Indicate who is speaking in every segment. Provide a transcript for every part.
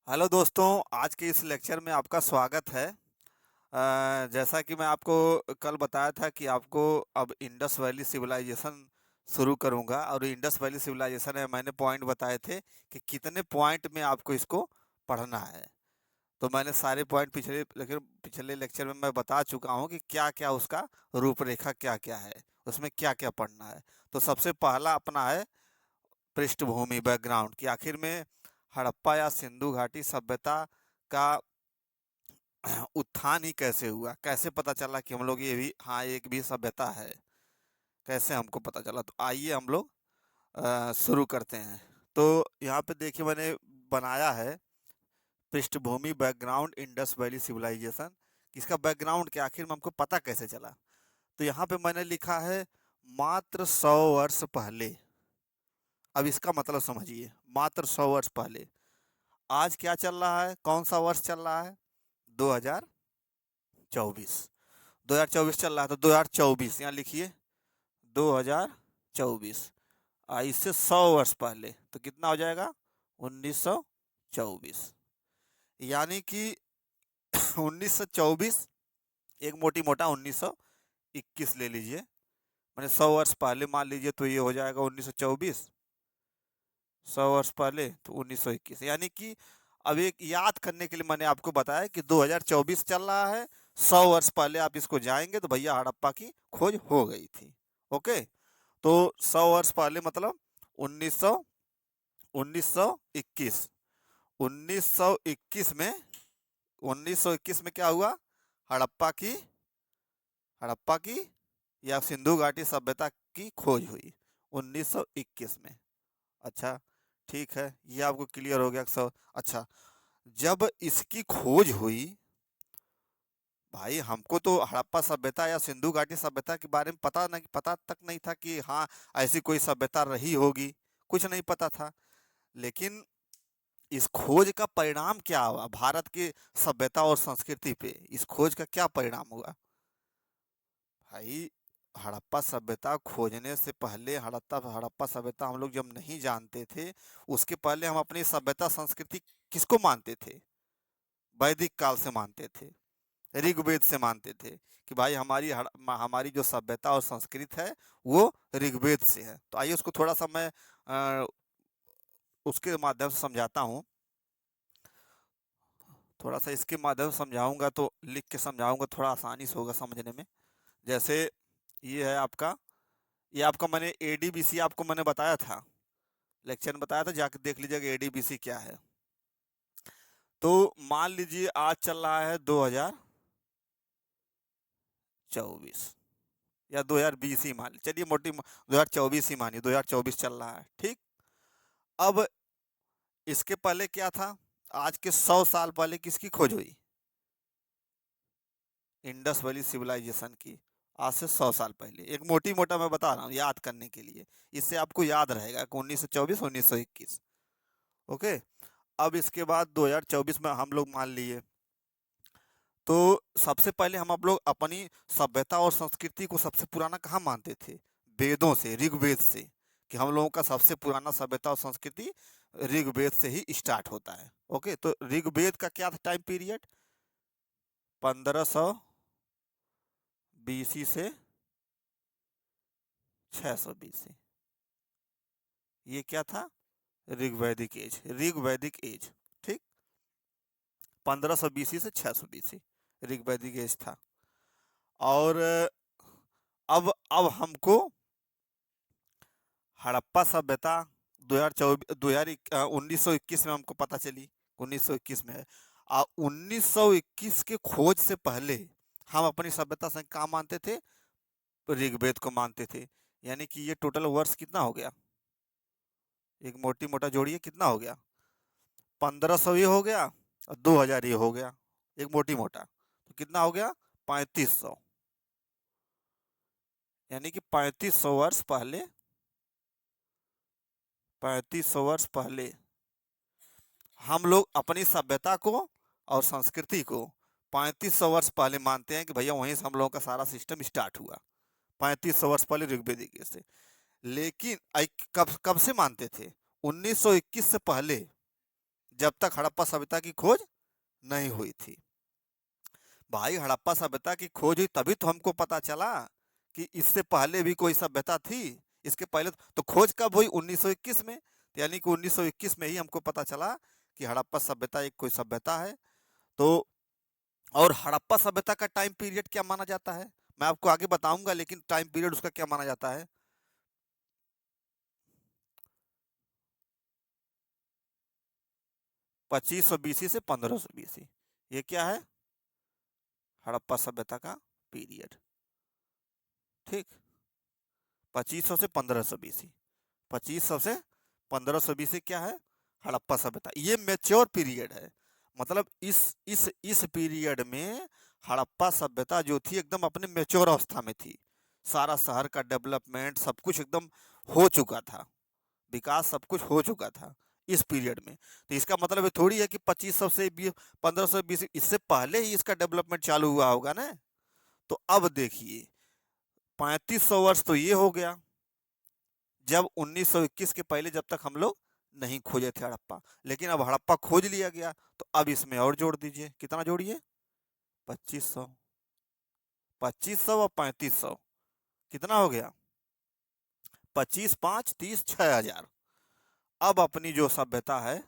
Speaker 1: Hello दोस्तों, आज के इस लेक्चर में आपका स्वागत है। जैसा कि मैं आपको कल बताया था कि आपको अब इंडस वैली सिविलाइजेशन शुरू करूंगा, और इंडस वैली सिविलाइजेशन में मैंने पॉइंट बताए थे कि कितने पॉइंट में आपको इसको पढ़ना है। तो मैंने सारे पॉइंट पिछले लेक्चर में मैं बता चुका हूं कि क्या क्या उसका रूपरेखा क्या क्या है, उसमें क्या क्या पढ़ना है। तो सबसे पहला अपना है पृष्ठभूमि, बैकग्राउंड, कि आखिर में हड़प्पा या सिंधु घाटी सभ्यता का उत्थान ही कैसे हुआ, कैसे पता चला कि हम लोग ये भी, हाँ, एक भी सभ्यता है, कैसे हमको पता चला। तो आइए हम लोग शुरू करते हैं। तो यहाँ पे देखिए मैंने बनाया है पृष्ठभूमि, बैकग्राउंड, इंडस वैली सिविलाइजेशन। इसका बैकग्राउंड क्या, आखिर में हमको पता कैसे चला। तो यहाँ पे मैंने लिखा है मात्र 100 वर्ष पहले। अब इसका मतलब समझिए, मात्र 100 वर्ष पहले। आज क्या चल रहा है, कौन सा वर्ष चल रहा है? 2024। 2024 चल रहा है, तो 2024 यहाँ लिखिए, 2024। इससे 100 वर्ष पहले तो कितना हो जाएगा? 1924। यानी कि 1924, एक मोटी मोटा 1921 ले लीजिए, मैंने 100 वर्ष पहले मान लीजिए, तो ये हो जाएगा 1924। 100 वर्ष पहले तो 1921, यानी कि अब एक याद करने के लिए मैंने आपको बताया कि 2024 चल रहा है, 100 वर्ष पहले आप इसको जाएंगे तो भैया हड़प्पा की खोज हो गई थी। ओके, तो 100 वर्ष पहले मतलब 1900 1921। 1921 में 1921 में क्या हुआ? हड़प्पा की हड़प्पा की या सिंधु घाटी सभ्यता की खोज हुई 1921 में। अच्छा, ठीक है, ये आपको क्लियर हो गया सब। अच्छा, जब इसकी खोज हुई, भाई हमको तो हड़प्पा सभ्यता या सिंधु घाटी सभ्यता के बारे में पता तक नहीं था कि हाँ, ऐसी कोई सभ्यता रही होगी, कुछ नहीं पता था। लेकिन इस खोज का परिणाम क्या हुआ भारत की सभ्यता और संस्कृति पे? इस खोज का क्या परिणाम हुआ भाई? हड़प्पा सभ्यता खोजने से पहले, हड़प्पा हड़प्पा सभ्यता हम लोग जब नहीं जानते थे, उसके पहले हम अपनी सभ्यता संस्कृति किसको मानते थे? वैदिक काल से मानते थे, ऋग्वेद से मानते थे कि भाई हमारी जो सभ्यता और संस्कृति है वो ऋग्वेद से है। तो आइए उसको थोड़ा सा मैं अ, उसके माध्यम से समझाता हूँ। थोड़ा सा इसके माध्यम से समझाऊंगा तो लिख के समझाऊंगा, थोड़ा आसानी से होगा समझने में। जैसे ये है आपका, ये आपका मैंने एडीबीसी आपको मैंने बताया था, लेक्चर में बताया था, जाके देख लीजिएगा एडीबीसी क्या है। तो मान लीजिए आज चल रहा है 2024 या 2020 ही मान ली, चलिए 2024 ही मानिए, 2024 चल रहा है, ठीक। अब इसके पहले क्या था? आज के 100 साल पहले किसकी खोज हुई? इंडस वैली सिविलाइजेशन की। आज से 100 साल पहले, एक मोटी मोटा मैं बता रहा हूँ याद करने के लिए, इससे आपको याद रहेगा कि 1924 1921। ओके, अब इसके बाद 2024 में हम लोग मान लिए, तो सबसे पहले हम लोग अपनी सभ्यता और संस्कृति को सबसे पुराना कहाँ मानते थे? वेदों से, ऋग्वेद से, कि हम लोगों का सबसे पुराना सभ्यता और संस्कृति ऋग्वेद से ही स्टार्ट होता है। ओके, तो ऋग्वेद का क्या था टाइम पीरियड? 1500 BC से 600 BC। ये क्या था? ऋग्वैदिक एज, ऋग्वैदिक एज, ठीक। 1500 BC से 600 BC ऋग्वैदिक एज था। और अब हमको हड़प्पा सभ्यता 1921 में हमको पता चली, 1921 में है। 1921 के खोज से पहले हम अपनी सभ्यता से कहाँ मानते थे? ऋग्वेद को मानते थे। यानी कि ये टोटल वर्ष कितना हो गया? एक मोटी मोटा जोड़िए, कितना हो गया? 1500 ये हो गया और 2000 ये हो गया, एक मोटी मोटा, तो कितना हो गया? 3500। यानी कि 3500 वर्ष पहले, 3500 वर्ष पहले हम लोग अपनी सभ्यता को और संस्कृति को 3500 वर्ष पहले मानते हैं कि भैया वहीं से हम लोगों का सारा सिस्टम स्टार्ट हुआ, 3500 वर्ष पहले ऋग्वेदिक से। लेकिन कब कब से मानते थे? 1921 से पहले जब तक हड़प्पा सभ्यता की खोज नहीं हुई थी। भाई हड़प्पा सभ्यता की खोज हुई तभी तो हमको पता चला कि इससे पहले भी कोई सभ्यता थी। इसके पहले तो खोज कब हुई? 1921 में। तो यानी कि 1921 में ही हमको पता चला कि हड़प्पा सभ्यता एक कोई सभ्यता है। तो और हड़प्पा सभ्यता का टाइम पीरियड क्या माना जाता है मैं आपको आगे बताऊंगा, लेकिन टाइम पीरियड उसका क्या माना जाता है? 2500 बीसी से 1500 बीसी। ये क्या है? हड़प्पा सभ्यता का पीरियड। ठीक, 2500 से 1500 बीसी। 2500 से 1500 बीसी क्या है? हड़प्पा सभ्यता। ये मैच्योर पीरियड है। मतलब इस पीरियड में हड़प्पा सभ्यता जो थी एकदम अपने मैच्योर अवस्था में थी। सारा शहर का डेवलपमेंट सब कुछ एकदम हो चुका था, विकास सब कुछ हो चुका था इस पीरियड में। तो इसका मतलब ये थोड़ी है कि 2500 से 1520, इससे पहले ही इसका डेवलपमेंट चालू हुआ होगा ना। तो अब देखिए 3500 वर्ष तो ये हो गया जब 1921 के पहले, जब तक हम लोग नहीं खोजे थे हड़प्पा। लेकिन अब हड़प्पा खोज लिया गया तो अब इसमें और जोड़ दीजिए। कितना जोड़िए? 2500। 2500 और 3500 कितना हो गया? 25 5 30 6000। अब अपनी जो सभ्यता है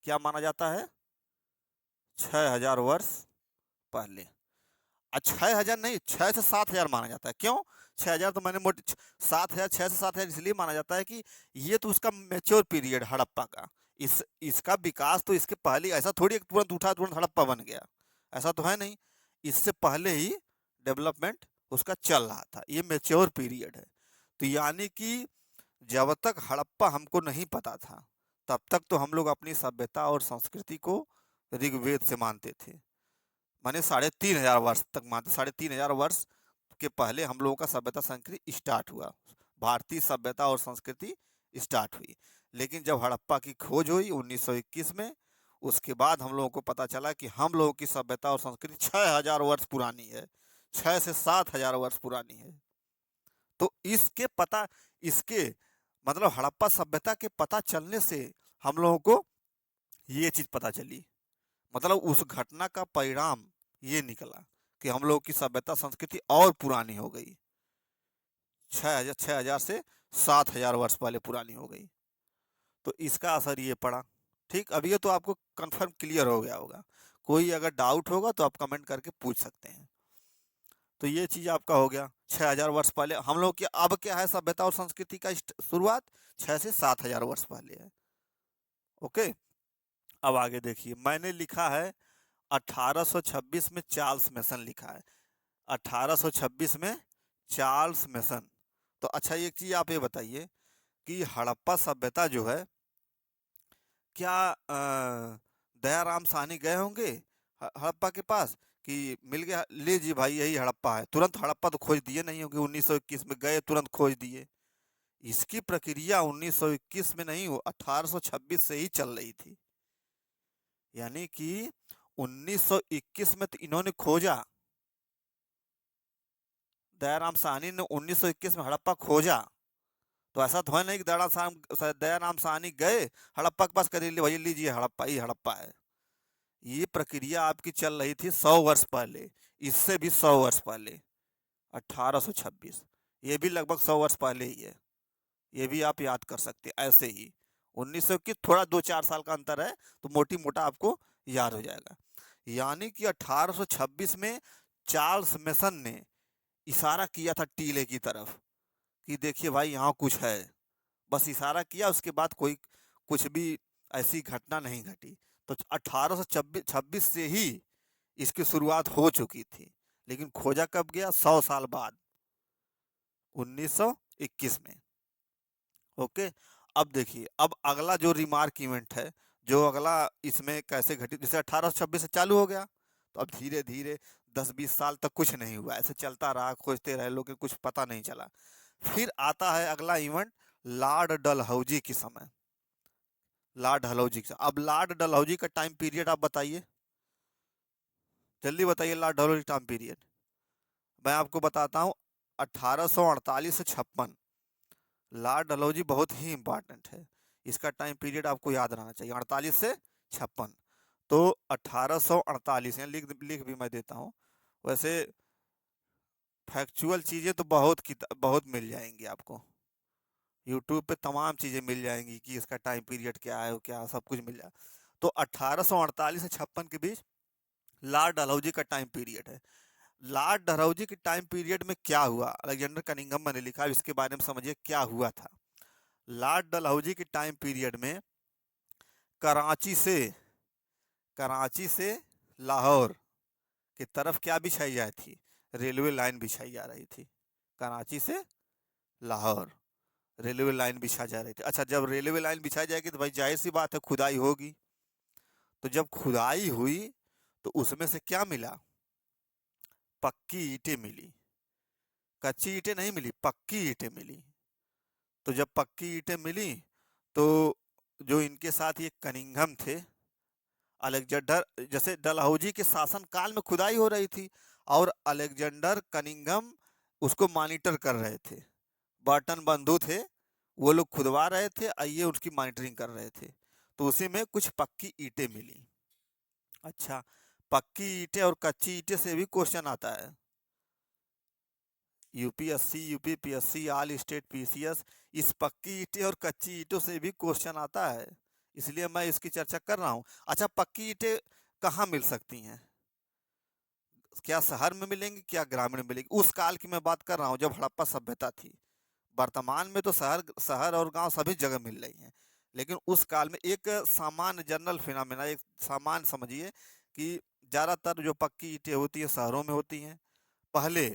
Speaker 1: क्या माना जाता है? 6000 वर्ष पहले। 6000 नहीं, 6 से 7000 माना जाता है। क्यों? 6000 तो मैंने मोटी 7000, 6 से 7000 इसलिए माना जाता है कि ये तो उसका मैच्योर पीरियड हड़प्पा का। इसका विकास तो इसके पहले, ऐसा थोड़ी एक तुरंत उठा तुरंत हड़प्पा बन गया, ऐसा तो है नहीं। इससे पहले ही डेवलपमेंट उसका चल रहा था। ये मैच्योर पीरियड है। तो यानी कि जब तक हड़प्पा हमको नहीं पता था तब तक तो हम लोग अपनी सभ्यता और संस्कृति को ऋग्वेद से मानते थे। माने 3500 वर्ष तक मानते। 3500 वर्ष के पहले हम लोगों का सभ्यता संस्कृति स्टार्ट हुआ, भारतीय सभ्यता और संस्कृति स्टार्ट हुई। लेकिन जब हड़प्पा की खोज हुई 1921 में, उसके बाद हम लोगों को पता चला कि हम लोगों की सभ्यता और संस्कृति 6000 वर्ष पुरानी है, 6 से 7000 वर्ष पुरानी है। तो इसके मतलब हड़प्पा सभ्यता के पता चलने से हम लोगों को ये चीज पता चली, मतलब उस घटना का परिणाम ये निकला कि हम लोग की सभ्यता संस्कृति और पुरानी हो गई। 6000 से 7000 वर्ष पहले पुरानी हो गई। तो इसका असर ये पड़ा। ठीक, अब ये तो आपको कंफर्म क्लियर हो गया होगा। कोई अगर डाउट होगा तो आप कमेंट करके पूछ सकते हैं। तो ये चीज आपका हो गया 6000 वर्ष पहले हम लोग की। अब क्या है? सभ्यता और संस्कृति का शुरुआत 6 से 7000 वर्ष पहले है। ओके, अब आगे देखिए मैंने लिखा है 1826 में चार्ल्स मेसन लिखा है। 1826 में चार्ल्स मेसन। तो अच्छा एक चीज आप ये बताइए कि हड़प्पा सभ्यता जो है, क्या दयाराम साहनी गए होंगे हड़प्पा के पास कि मिल गया, ले जी भाई यही हड़प्पा है, तुरंत हड़प्पा तो खोज दिए नहीं होंगे। 1921 में गए तुरंत खोज दिए। इसकी प्रक्रिया 1921 में नहीं, 1826 से ही चल रही थी। यानी कि 1921 में तो इन्होंने खोजा, दयाराम साहनी ने 1921 में हड़प्पा खोजा। तो ऐसा तो है नहीं कि दयाराम साहनी गए हड़प्पा के पास कर भाई लीजिए हड़प्पा, ही हड़प्पा है। ये प्रक्रिया आपकी चल रही थी 100 वर्ष पहले, इससे भी 100 वर्ष पहले 1826। ये भी लगभग 100 वर्ष पहले ही है। ये भी आप याद कर सकते हैं ऐसे ही। 1900 की थोड़ा 2-4 साल का अंतर है तो मोटी मोटा आपको याद हो जाएगा। यानी कि 1826 में चार्ल्स मेसन ने इशारा किया था टीले की तरफ कि देखिए भाई यहाँ कुछ है। बस इशारा किया, उसके बाद कोई कुछ भी ऐसी घटना नहीं घटी। तो 1826 से ही इसकी शुरुआत हो चुकी थी। लेकिन खोजा कब गया? 100 साल बाद, 1921 में। ओके, अब देखिए अब अगला जो रिमार्क इवेंट है, जो अगला इसमें कैसे घटित, जैसे 1826 से चालू हो गया तो अब धीरे धीरे 10-20 साल तक कुछ नहीं हुआ, ऐसे चलता रहा, खोजते रहे लोग, कुछ पता नहीं चला। फिर आता है अगला इवेंट लॉर्ड डलहौजी की समय। लॉर्ड डलहौजी का, अब लॉर्ड डलहौजी का टाइम पीरियड आप बताइए, जल्दी बताइए। लॉर्ड डलहौजी टाइम पीरियड मैं आपको बताता हूँ, 1848 से 56। लॉर्ड डलहौजी बहुत ही इंपॉर्टेंट है, इसका टाइम पीरियड आपको याद रहना चाहिए। 48 से 56। तो 1848 यहाँ लिख लिख भी मैं देता हूँ। वैसे फैक्चुअल चीज़ें तो बहुत मिल जाएंगी आपको, यूट्यूब पे तमाम चीज़ें मिल जाएंगी कि इसका टाइम पीरियड क्या है, क्या सब कुछ मिल जाए। तो 1848 से 56 के बीच लॉर्ड डलहौजी का टाइम पीरियड है। लॉर्ड डलहौजी के टाइम पीरियड में क्या हुआ, अलेक्जेंडर कनिंघम ने लिखा, इसके बारे में समझिए क्या हुआ था। लॉर्ड डलहौजी के टाइम पीरियड में कराची से कराची से लाहौर की तरफ क्या बिछाई जाती थी, रेलवे लाइन बिछाई जा रही थी। कराची से लाहौर रेलवे लाइन बिछा जा रही थी। अच्छा, जब रेलवे लाइन बिछाई जाएगी तो भाई जाहिर सी बात है खुदाई होगी। तो जब खुदाई हुई तो उसमें से क्या मिला, पक्की ईंटें मिली। कच्ची ईंटें नहीं मिली, पक्की ईंटें मिली। तो जब पक्की ईंटें मिली तो जो इनके साथ ये कनिंघम थे, अलेक्जेंडर, जैसे डलहौजी के शासन काल में खुदाई हो रही थी और अलेक्जेंडर कनिंघम उसको मॉनिटर कर रहे थे। बर्टन बंधु थे, वो लोग खुदवा रहे थे और ये उसकी मॉनिटरिंग कर रहे थे। तो उसी में कुछ पक्की ईंटें मिली। अच्छा, पक्की ईंटें और कच्ची ईंटें से भी क्वेश्चन आता है। UPSC, UPPSC, all state PCS, इस पक्की ईंटें और कच्ची ईंटों से भी क्वेश्चन आता है, इसलिए मैं इसकी चर्चा कर रहा हूँ। अच्छा, पक्की ईंटें कहाँ मिल सकती हैं, क्या शहर में मिलेंगी, क्या ग्रामीण में मिलेंगी? उस काल की मैं बात कर रहा हूँ जब हड़प्पा सभ्यता थी। वर्तमान में तो शहर शहर और गांव सभी जगह मिल रही हैं, लेकिन उस काल में एक सामान्य जनरल फिनोमेना, एक सामान्य समझिए कि ज़्यादातर जो पक्की ईंटें होती हैं शहरों में होती हैं पहले,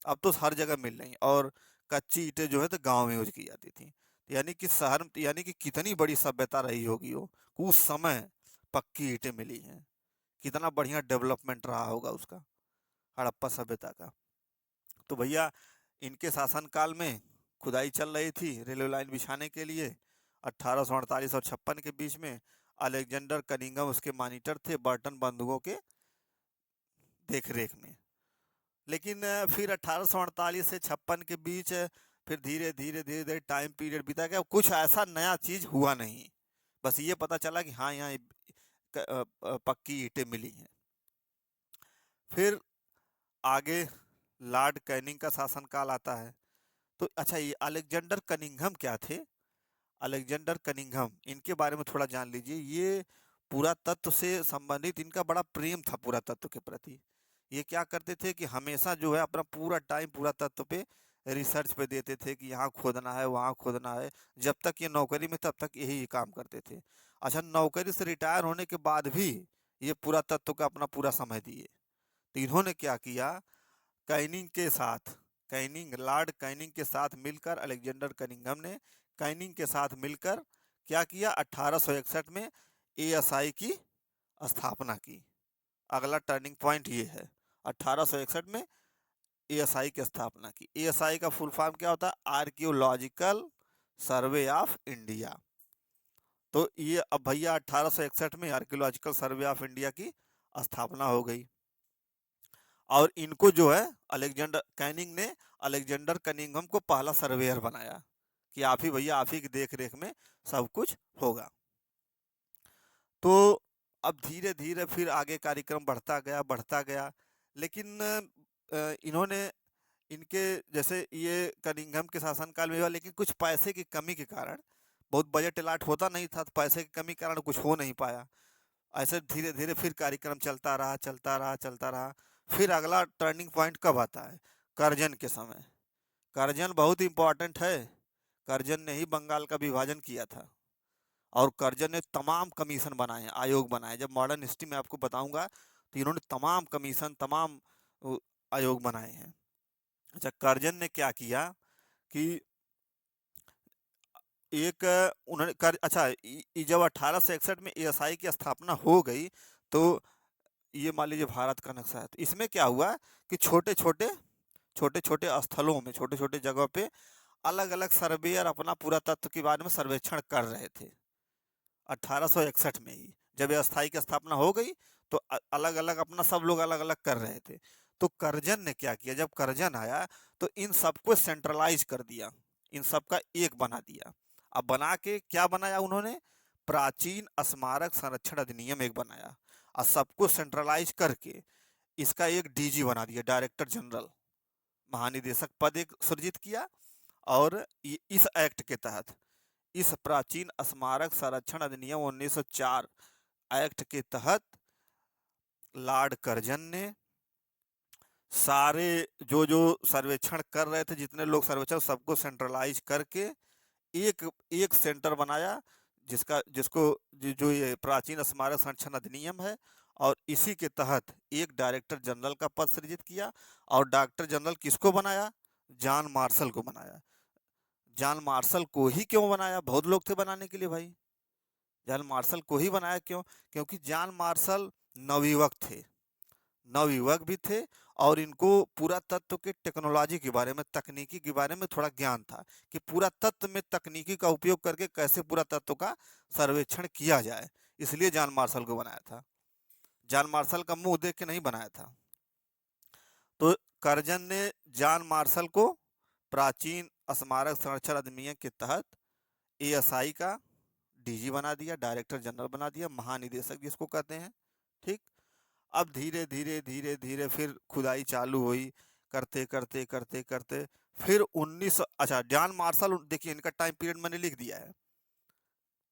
Speaker 1: अब तो हर जगह मिल रही हैं, और कच्ची ईंटें जो है तो गांव में यूज की जाती थी। तो यानी कि शहर, यानी कि कितनी बड़ी सभ्यता रही होगी वो, उस समय पक्की ईंटें मिली हैं, कितना बढ़िया डेवलपमेंट रहा होगा उसका, हड़प्पा सभ्यता का। तो भैया इनके शासनकाल में खुदाई चल रही थी रेलवे लाइन बिछाने के लिए 1848 और 56 के बीच में। अलेक्जेंडर कनिंघम उसके मॉनिटर थे, बर्टन बंधुओं के देख रेख में। लेकिन फिर 1848 से 56 के बीच फिर धीरे धीरे धीरे धीरे टाइम पीरियड बीता गया, कुछ ऐसा नया चीज हुआ नहीं। बस ये पता चला कि हाँ यहाँ पक्की ईंटें मिली हैं। फिर आगे लॉर्ड कैनिंग का शासनकाल आता है। तो अच्छा, ये अलेक्जेंडर कनिंघम क्या थे, अलेक्जेंडर कनिंघम, इनके बारे में थोड़ा जान लीजिए। ये पुरातत्व से संबंधित इनका बड़ा प्रेम था पुरातत्व के प्रति। ये क्या करते थे कि हमेशा जो है अपना पूरा टाइम पुरातत्व पे रिसर्च पे देते थे कि यहाँ खोदना है वहाँ खोदना है। जब तक ये नौकरी में तब तक यही काम करते थे। अच्छा, नौकरी से रिटायर होने के बाद भी ये पुरातत्व का अपना पूरा समय दिए। तो इन्होंने क्या किया, कैनिंग के साथ, कैनिंग, लॉर्ड कैनिंग के साथ मिलकर, अलेक्जेंडर कनिंघम ने कैनिंग के साथ मिलकर क्या किया, 1861 में एएसआई की स्थापना की। अगला टर्निंग पॉइंट ये है, 1861 में एएसआई की स्थापना की। एएसआई का फुल फॉर्म क्या होता है, आर्कियोलॉजिकल सर्वे ऑफ इंडिया। तो ये अब भैया 1861 में आर्कियोलॉजिकल सर्वे ऑफ इंडिया की स्थापना हो गई। और इनको जो है अलेक्जेंडर कैनिंग ने अलेक्जेंडर कनिंघम को पहला सर्वेयर बनाया कि आप ही भैया, आप ही की देख रेख में सब कुछ होगा। तो अब धीरे धीरे फिर आगे कार्यक्रम बढ़ता गया। लेकिन इन्होंने, इनके जैसे ये कनिंघम के शासनकाल में हुआ, लेकिन कुछ पैसे की कमी के कारण, बहुत बजट अलाट होता नहीं था, तो पैसे की कमी के कारण कुछ हो नहीं पाया। ऐसे धीरे धीरे फिर कार्यक्रम चलता रहा। फिर अगला टर्निंग पॉइंट कब आता है, करजन के समय। करजन बहुत इंपॉर्टेंट है। करजन ने ही बंगाल का विभाजन किया था, और करजन ने तमाम कमीशन बनाए, आयोग बनाए। जब मॉडर्न हिस्ट्री में आपको बताऊंगा तो इन्होंने तमाम कमीशन, तमाम आयोग बनाए हैं। अच्छा, करजन ने क्या किया कि एक उन्होंने कर, अच्छा जब 1861 में एएसआई की स्थापना हो गई तो ये मान लीजिए भारत का नक्शा है। तो इसमें क्या हुआ कि छोटे छोटे स्थलों में, छोटे छोटे जगहों पे अलग अलग सर्वेयर अपना पुरातत्व के बारे में सर्वेक्षण कर रहे थे। 1861 में ही जब अस्थाई की स्थापना हो गई तो अलग अलग अपना सब लोग अलग अलग कर रहे थे। तो करजन ने क्या किया, जब करजन आया तो इन सबको सेंट्रलाइज कर दिया, इन सबका एक बना दिया। अब बना के क्या बनाया उन्होंने, प्राचीन स्मारक संरक्षण अधिनियम एक बनाया और सबको सेंट्रलाइज करके इसका एक डीजी बना दिया, डायरेक्टर जनरल, महानिदेशक पद एक सृजित किया। और इस एक्ट के तहत, इस प्राचीन स्मारक संरक्षण अधिनियम 1904 एक्ट के तहत लॉर्ड कर्जन ने सारे जो जो सर्वेक्षण कर रहे थे, जितने लोग सर्वेक्षण, सबको सेंट्रलाइज करके एक एक सेंटर बनाया, जिसको जो ये प्राचीन स्मारक संरक्षण अधिनियम है, और इसी के तहत एक डायरेक्टर जनरल का पद सृजित किया। और डायरेक्टर जनरल किसको बनाया? जॉन मार्शल को बनाया। जॉन मार्शल को ही क्यों बनाया? बहुत लोग थे बनाने के लिए भाई। जॉन मार्शल को ही बनाया क्यों? क्योंकि जॉन मार्शल नवयुवक थे, नवयुवक भी थे, और इनको पूरा तत्व के टेक्नोलॉजी के बारे में, तकनीकी के बारे में थोड़ा ज्ञान था कि पूरा तत्व में तकनीकी का उपयोग करके कैसे पूरा तत्व का सर्वेक्षण किया जाए। इसलिए जॉन मार्शल को बनाया था। जॉन मार्शल का मुंह देख के नहीं बनाया था। तो कर्जन ने जॉन मार्शल को प्राचीन स्मारक संरक्षण अधिनियम के तहत एएसआई का डीजी बना दिया, डायरेक्टर जनरल बना दिया, महानिदेशक जिसको कहते हैं। ठीक। अब धीरे धीरे धीरे धीरे फिर खुदाई चालू हुई, करते करते करते करते फिर 1900, अच्छा, जॉन मार्शल, देखिए इनका टाइम पीरियड मैंने लिख दिया है,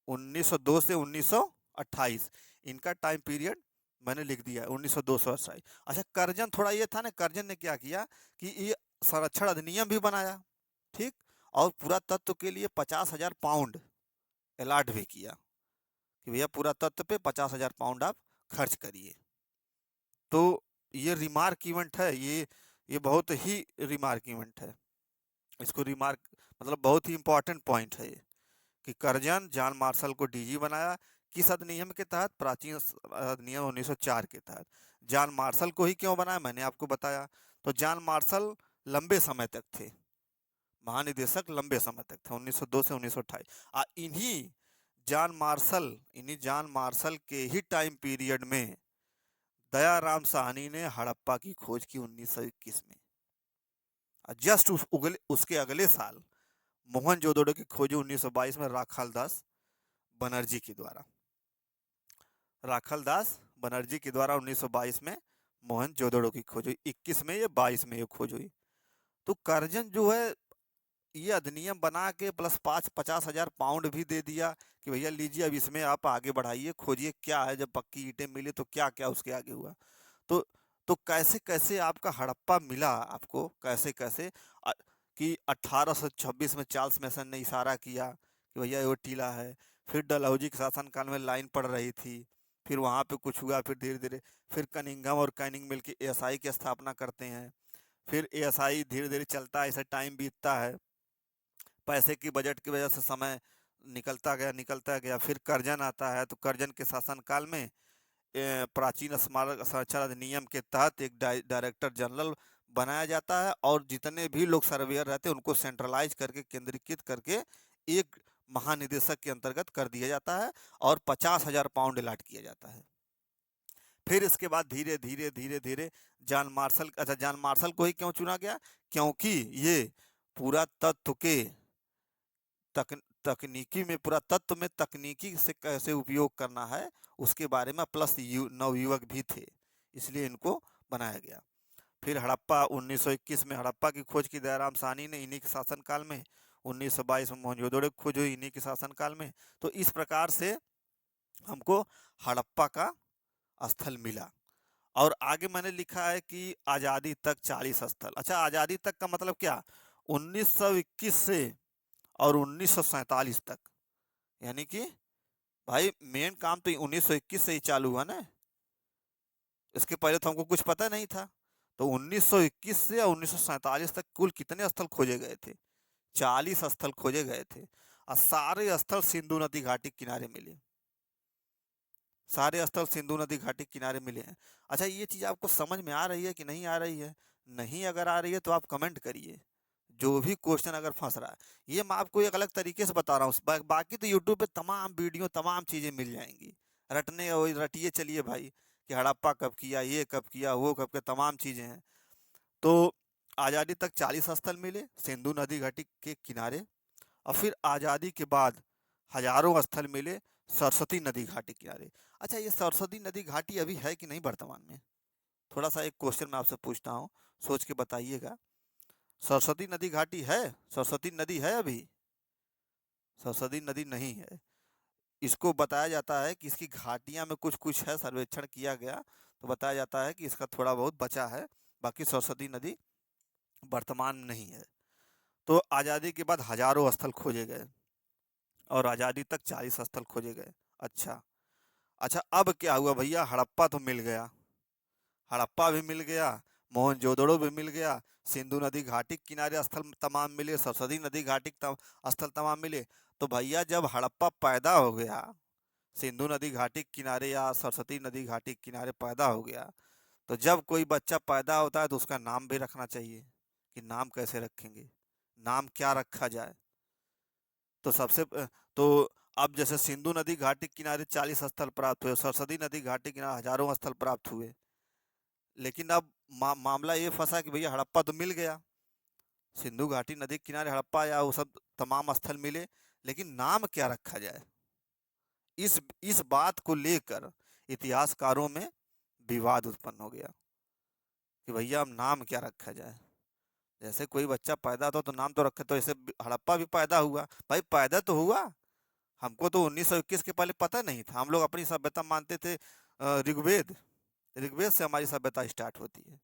Speaker 1: 1902 से 1928 इनका टाइम पीरियड मैंने लिख दिया है, 1902 से 1928। अच्छा, कर्जन थोड़ा ये था ना, कर्जन ने क्या किया कि ये संरक्षण अधिनियम भी बनाया, ठीक, और पूरा तत्व के लिए 50,000 पाउंड अलॉट भी किया कि भैया पूरा तत्व पे 50,000 पाउंड आप खर्च करिए। तो ये रिमार्क इवेंट है, ये बहुत ही रिमार्क इवेंट है। इसको रिमार्क मतलब बहुत ही इंपॉर्टेंट पॉइंट है ये, कि कर्जन जॉन मार्शल को डीजी बनाया, किस अधिनियम के तहत? प्राचीन अधिनियम 1904 के तहत। जॉन मार्शल को ही क्यों बनाया मैंने आपको बताया। तो जॉन मार्शल लंबे समय तक थे महानिदेशक, लंबे समय तक थे, 1902 से 1928। इन्हीं जॉन मार्शल के ही टाइम पीरियड में दयाराम साहनी ने हड़प्पा की खोज की 1921 में। जस्ट उसके अगले साल मोहनजोदड़ो की खोज 1922 में राखाल दास बनर्जी के द्वारा 1922 में मोहनजोदड़ो की खोज हुई। 21 में या 22 में ये खोज हुई। तो कर्जन जो है ये अधिनियम बना के प्लस 50,000 पाउंड भी दे दिया कि भैया लीजिए, अब इसमें आप आगे बढ़ाइए, खोजिए क्या है, जब पक्की ईंटें मिली तो क्या क्या उसके आगे हुआ। तो तो कैसे कैसे आपका हड़प्पा मिला आपको, कैसे कैसे कि 1826 में चार्ल्स मेसन ने इशारा किया कि भैया वो टीला है। फिर डलहौजी के शासनकाल में लाइन पड़ रही थी, फिर वहाँ पे कुछ हुआ, फिर धीरे धीरे फिर कनिंघम और कैनिंग मिल के एएसआई की स्थापना करते हैं। फिर एएसआई धीरे धीरे चलता है, ऐसा टाइम बीतता है, पैसे की बजट की वजह से समय निकलता गया। फिर कर्जन आता है, तो कर्जन के शासनकाल में प्राचीन स्मारक संरक्षण अधिनियम के तहत एक डायरेक्टर जनरल बनाया जाता है, और जितने भी लोग सर्वेयर रहते हैं उनको सेंट्रलाइज करके, केंद्रीकृत करके एक महानिदेशक के अंतर्गत कर दिया जाता है, और 50,000 पाउंड अलॉट किया जाता है। फिर इसके बाद धीरे धीरे धीरे धीरे जॉन मार्शल को ही क्यों चुना गया? क्योंकि ये पूरा तत्व के तकनीकी में, पूरा तत्व में तकनीकी से कैसे उपयोग करना है उसके बारे में, प्लस नवयुवक भी थे, इसलिए इनको बनाया गया। फिर हड़प्पा 1921 में हड़प्पा की खोज की दयाराम साहनी ने, इन्हीं के शासनकाल में। 1922 में मोहनजोदड़ो की खोज हुई इन्हीं के शासनकाल में। तो इस प्रकार से हमको हड़प्पा का स्थल मिला। और आगे मैंने लिखा है कि आज़ादी तक 40 स्थल। अच्छा, आज़ादी तक का मतलब क्या? 1921 से और 1947 तक, यानी कि भाई मेन काम तो 1921 से ही चालू हुआ ना, इसके पहले तो हमको कुछ पता नहीं था। तो 1921 से और 1947 तक कुल कितने स्थल खोजे गए थे? 40 स्थल खोजे गए थे, और सारे स्थल सिंधु नदी घाटी किनारे मिले। सारे स्थल सिंधु नदी घाटी किनारे मिले हैं। अच्छा, ये चीज़ आपको समझ में आ रही है कि नहीं आ रही है? नहीं अगर आ रही है तो आप कमेंट करिए, जो भी क्वेश्चन अगर फंस रहा है। ये मैं आपको एक अलग तरीके से बता रहा हूँ, बाकी तो यूट्यूब पे तमाम वीडियो, तमाम चीज़ें मिल जाएंगी। रटिए चलिए भाई कि हड़प्पा कब किया, ये कब किया, वो कब किया, तमाम चीज़ें हैं। तो आज़ादी तक 40 स्थल मिले सिंधु नदी घाटी के किनारे, और फिर आज़ादी के बाद हजारों स्थल मिले सरस्वती नदी घाटी किनारे। अच्छा, ये सरस्वती नदी घाटी अभी है कि नहीं वर्तमान में? थोड़ा सा एक क्वेश्चन मैं आपसे पूछता हूँ, सोच के बताइएगा। सरस्वती नदी घाटी है? सरस्वती नदी है अभी? सरस्वती नदी नहीं है। इसको बताया जाता है कि इसकी घाटियां में कुछ कुछ है, सर्वेक्षण किया गया तो बताया जाता है कि इसका थोड़ा बहुत बचा है, बाकी सरस्वती नदी वर्तमान में नहीं है। तो आज़ादी के बाद हजारों स्थल खोजे गए और आज़ादी तक 40 स्थल खोजे गए। अच्छा, अच्छा, अब क्या हुआ भैया? हड़प्पा तो मिल गया, हड़प्पा भी मिल गया, मोहनजोदड़ो भी मिल गया, सिंधु नदी घाटी के किनारे स्थल तमाम मिले, सरस्वती नदी घाटी के स्थल तमाम मिले। तो भैया जब हड़प्पा पैदा हो गया, सिंधु नदी घाटी के किनारे या सरस्वती नदी घाटी के किनारे पैदा हो गया, तो जब कोई बच्चा पैदा होता है तो उसका नाम भी रखना चाहिए। कि नाम कैसे रखेंगे, नाम क्या रखा जाए? तो तो अब जैसे सिंधु नदी घाटी के किनारे 40 स्थल प्राप्त हुए, सरस्वती नदी घाटी के किनारे हजारों स्थल प्राप्त हुए, लेकिन अब मामला ये फंसा कि भैया हड़प्पा तो मिल गया, सिंधु घाटी नदी के किनारे हड़प्पा या वो सब तमाम स्थल मिले, लेकिन नाम क्या रखा जाए? इस बात को लेकर इतिहासकारों में विवाद उत्पन्न हो गया कि भैया अब नाम क्या रखा जाए। जैसे कोई बच्चा पैदा होता तो नाम तो रखे, तो ऐसे हड़प्पा भी पैदा हुआ, भाई पैदा तो हुआ। हमको तो 1921 के पहले पता नहीं था, हम लोग अपनी सभ्यता मानते थे ऋग्वेद, ऋग्वेद से हमारी सभ्यता स्टार्ट होती है।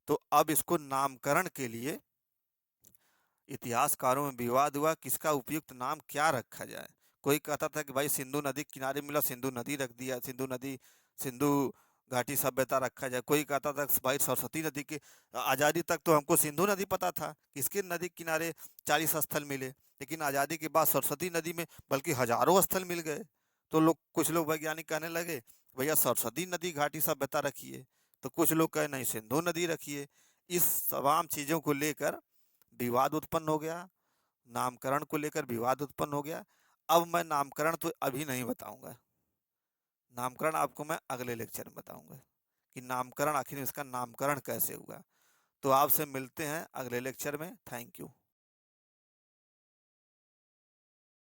Speaker 1: तो अब इसको नामकरण के लिए इतिहासकारों में विवाद हुआ, किसका उपयुक्त नाम क्या रखा जाए। कोई कहता था कि भाई सिंधु नदी के किनारे मिला, सिंधु नदी रख दिया, सिंधु नदी, सिंधु घाटी सभ्यता रखा जाए। कोई कहता था कि भाई सरस्वती नदी के, आज़ादी तक तो हमको सिंधु नदी पता था, किसके नदी के किनारे 40 स्थल मिले, लेकिन आज़ादी के बाद सरस्वती नदी में बल्कि हजारों स्थल मिल गए। तो कुछ लोग वैज्ञानिक कहने लगे भैया सरस्वती नदी घाटी सभ्यता रखिए, तो कुछ लोग कहे नहीं सिंधु नदी रखिए। इस तमाम चीज़ों को लेकर विवाद उत्पन्न हो गया, नामकरण को लेकर विवाद उत्पन्न हो गया। अब मैं नामकरण तो अभी नहीं बताऊंगा, नामकरण आपको मैं अगले लेक्चर में बताऊंगा कि नामकरण आखिर इसका नामकरण कैसे हुआ। तो आपसे मिलते हैं अगले लेक्चर में। Thank you.